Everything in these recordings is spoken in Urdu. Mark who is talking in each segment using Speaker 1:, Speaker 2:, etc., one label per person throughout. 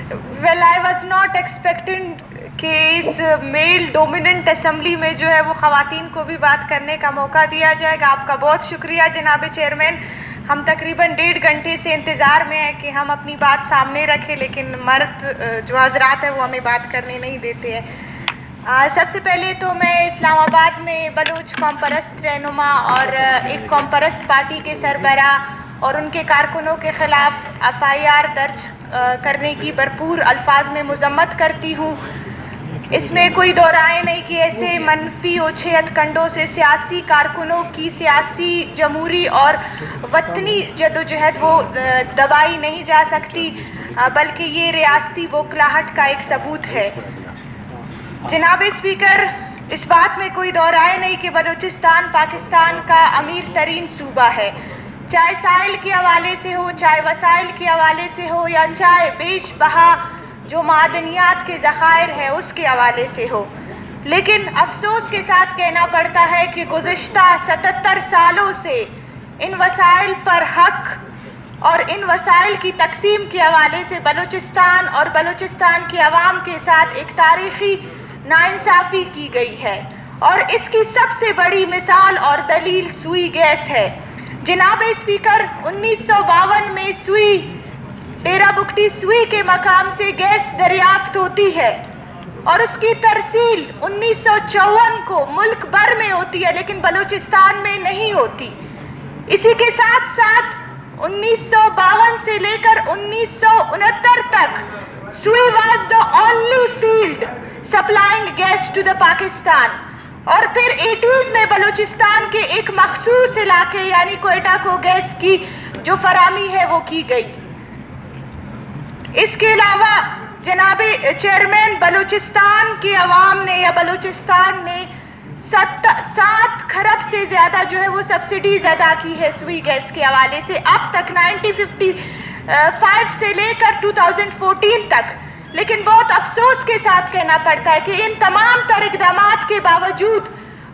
Speaker 1: Well, I was not expecting کہ اس میل ڈومیننٹ اسمبلی میں جو ہے وہ خواتین کو بھی بات کرنے کا موقع دیا جائے گا. آپ کا بہت شکریہ جناب چیئرمین. ہم تقریباً 1.5 گھنٹے سے انتظار میں ہیں کہ ہم اپنی بات سامنے رکھیں، لیکن مرد جو حضرات ہیں وہ ہمیں بات کرنے نہیں دیتے ہیں. سب سے پہلے تو میں اسلام آباد میں بلوچ قوم پرست رہنما اور ایک قوم پرست پارٹی کے سربراہ اور ان کے کارکنوں کے خلاف FIR درج کرنے کی بھرپور الفاظ میں مذمت کرتی ہوں. اس میں کوئی دو رائے نہیں کہ ایسے منفی اوچھیت کنڈوں سے سیاسی کارکنوں کی سیاسی جمہوری اور وطنی جدوجہد وہ دبائی نہیں جا سکتی، بلکہ یہ ریاستی بوکھلاہٹ کا ایک ثبوت ہے. جناب اسپیکر، اس بات میں کوئی دو رائے نہیں کہ بلوچستان پاکستان کا امیر ترین صوبہ ہے، چاہے ساحل کے حوالے سے ہو، چاہے وسائل کے حوالے سے ہو، یا چاہے بیش بہا جو معدنیات کے ذخائر ہے اس کے حوالے سے ہو. لیکن افسوس کے ساتھ کہنا پڑتا ہے کہ گزشتہ 77 سالوں سے ان وسائل پر حق اور ان وسائل کی تقسیم کے حوالے سے بلوچستان اور بلوچستان کے عوام کے ساتھ ایک تاریخی ناانصافی کی گئی ہے، اور اس کی سب سے بڑی مثال اور دلیل سوئی گیس ہے. جناب اسپیکر، 1952 میں ڈیرہ بگٹی سوئی کے مقام سے گیس دریافت ہوتی ہے اور اس کی ترسیل 1954 کو ملک بھر میں ہوتی ہے، لیکن بلوچستان میں نہیں ہوتی. اسی کے ساتھ ساتھ 1952 سے لے کر 1969 تک Sui was the only field supplying gas to the Pakistan, اور پھر 80s میں بلوچستان کے ایک مخصوص علاقے یعنی کوئٹہ کو گیس کی جو فراہمی ہے وہ کی گئی. اس کے علاوہ جناب چیئرمین، بلوچستان کے عوام نے یا بلوچستان نے 7 کھرب سے زیادہ جو ہے وہ سبسڈیز ادا کی ہے سوئی گیس کے حوالے سے اب تک 1955 سے لے کر 2014 تک. لیکن بہت افسوس کے ساتھ کہنا پڑتا ہے کہ ان تمام تر اقدامات کے باوجود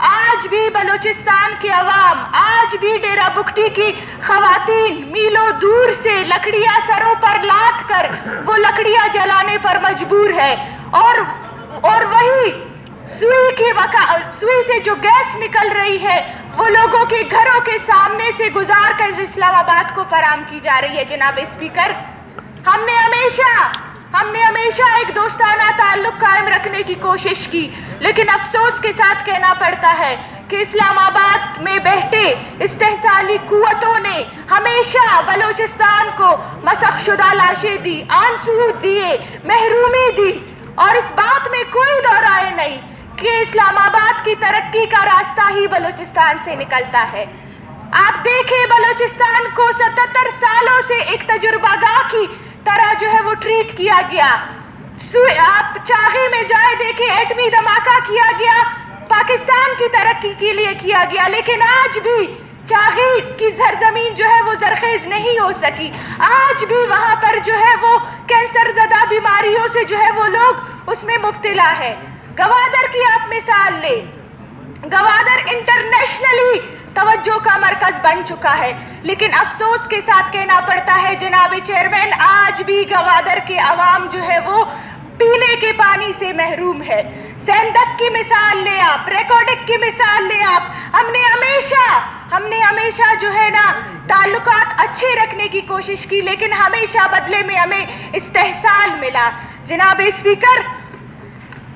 Speaker 1: آج بھی بلوچستان کے عوام، آج بھی ڈیرہ بگٹی کی خواتین میلوں دور سے لکڑیاں سروں پر لاد کر وہ لکڑیاں جلانے پر مجبور ہے، اور وہی سوئی سے جو گیس نکل رہی ہے وہ لوگوں کے گھروں کے سامنے سے گزار کر اسلام آباد کو فراہم کی جا رہی ہے. جناب اسپیکر، ہم نے ہمیشہ ایک دوستانہ تعلق قائم رکھنے کی کوشش کی، لیکن افسوس کے ساتھ کہنا پڑتا ہے کہ اسلام آباد میں بیٹھے استحصالی قوتوں نے ہمیشہ بلوچستان کو مسخ شدہ لاشیں دی، آنسو دیے، محرومی دی، اور اس بات میں کوئی دو رائے نہیں کہ اسلام آباد کی ترقی کا راستہ ہی بلوچستان سے نکلتا ہے. آپ دیکھیں بلوچستان کو 77 سالوں سے ایک تجربہ گاہ کی طرح جو ہے وہ ٹریٹ کیا گیا. آپ چاغی میں جائے دیکھیں، ایٹمی دھماکہ کیا گیا، پاکستان کی ترقی کے لیے کیا گیا، لیکن آج بھی چاغی کی سرزمین جو ہے وہ زرخیز نہیں ہو سکی. آج بھی وہاں پر جو ہے وہ کینسر زدہ بیماریوں سے جو ہے وہ لوگ اس میں مبتلا ہے. گوادر کی آپ مثال لیں، گوادر انٹرنیشنلی توجہ کا مرکز بن چکا ہے، لیکن افسوس کے ساتھ کہنا پڑتا ہے جناب چیئرمین، آج بھی گوادر کے عوام جو ہے وہ پینے کے پانی سے محروم ہے. سیندک کی مثال لیں آپ، ریکارڈک کی مثال لیں آپ. ہم نے ہمیشہ جو ہے نا تعلقات اچھے رکھنے کی کوشش کی، لیکن ہمیشہ بدلے میں ہمیں استحصال ملا. جناب اسپیکر،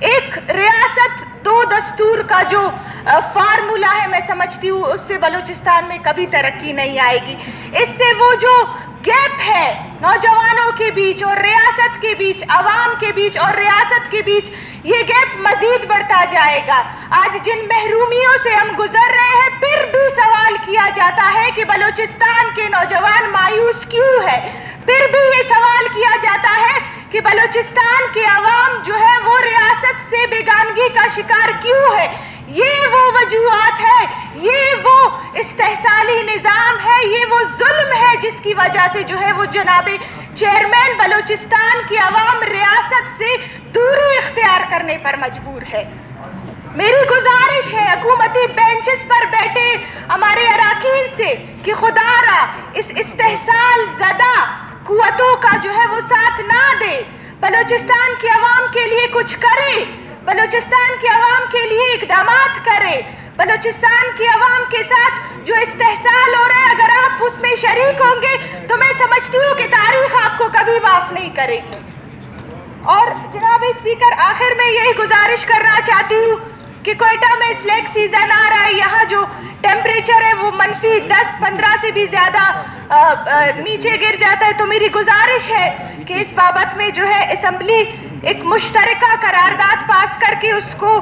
Speaker 1: ایک ریاست 2 دستور کا جو فارمولا ہے میں سمجھتی ہوں اس سے بلوچستان میں کبھی ترقی نہیں آئے گی. اس سے وہ جو گیپ ہے نوجوانوں کے بیچ اور ریاست کے بیچ، عوام کے بیچ اور ریاست کے بیچ، یہ گیپ مزید بڑھتا جائے گا. آج جن محرومیوں سے ہم گزر رہے ہیں، پھر بھی سوال کیا جاتا ہے کہ بلوچستان کے نوجوان مایوس کیوں ہے. پھر بھی یہ سوال کیا جاتا ہے کہ بلوچستان کے عوام جو ہے وہ ریاست سے بیگانگی کا شکار کیوں ہے. یہ وہ وجوہات ہے، یہ وہ استحصالی نظام ہے، یہ وہ ظلم ہے جس کی وجہ سے جو ہے وہ جناب چیئرمین بلوچستان کی عوام ریاست سے دوری اختیار کرنے پر مجبور ہے. میری گزارش ہے حکومتی بینچز پر بیٹھے ہمارے اراکین سے کہ خدا را اس استحصال زدہ قوتوں کا جو ہے وہ ساتھ نہ دے، بلوچستان کی عوام کے لیے کچھ کرے, بلوچستان کی عوام کے لیے اقدامات کرے, بلوچستان کی عوام کے ساتھ جو استحصال ہو رہا ہے اگر آپ اس میں شریک ہوں گے تو میں سمجھتی ہوں کہ تاریخ آپ کو کبھی معاف نہیں کرے گی. اور جناب اسپیکر, آخر میں یہی گزارش کرنا چاہتی ہوں کہ کوئٹہ میں سلیٹ سیزن آ رہا ہے, یہاں جو ٹیمپریچر ہے وہ -10-15 سے بھی زیادہ نیچے گر جاتا ہے, تو میری گزارش ہے کہ اس بابت میں جو ہے اسمبلی ایک مشترکہ قرارداد پاس کر کے اس کو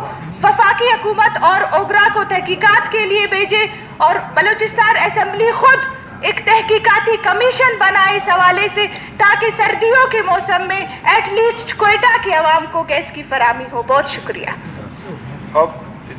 Speaker 1: وفاقی حکومت اور اوگرا کو تحقیقات کے لیے بھیجے, اور بلوچستان اسمبلی خود ایک تحقیقاتی کمیشن بنائے اس حوالے سے, تاکہ سردیوں کے موسم میں ایٹ لیسٹ کوئٹہ کے عوام کو گیس کی فراہمی ہو. بہت شکریہ.
Speaker 2: اب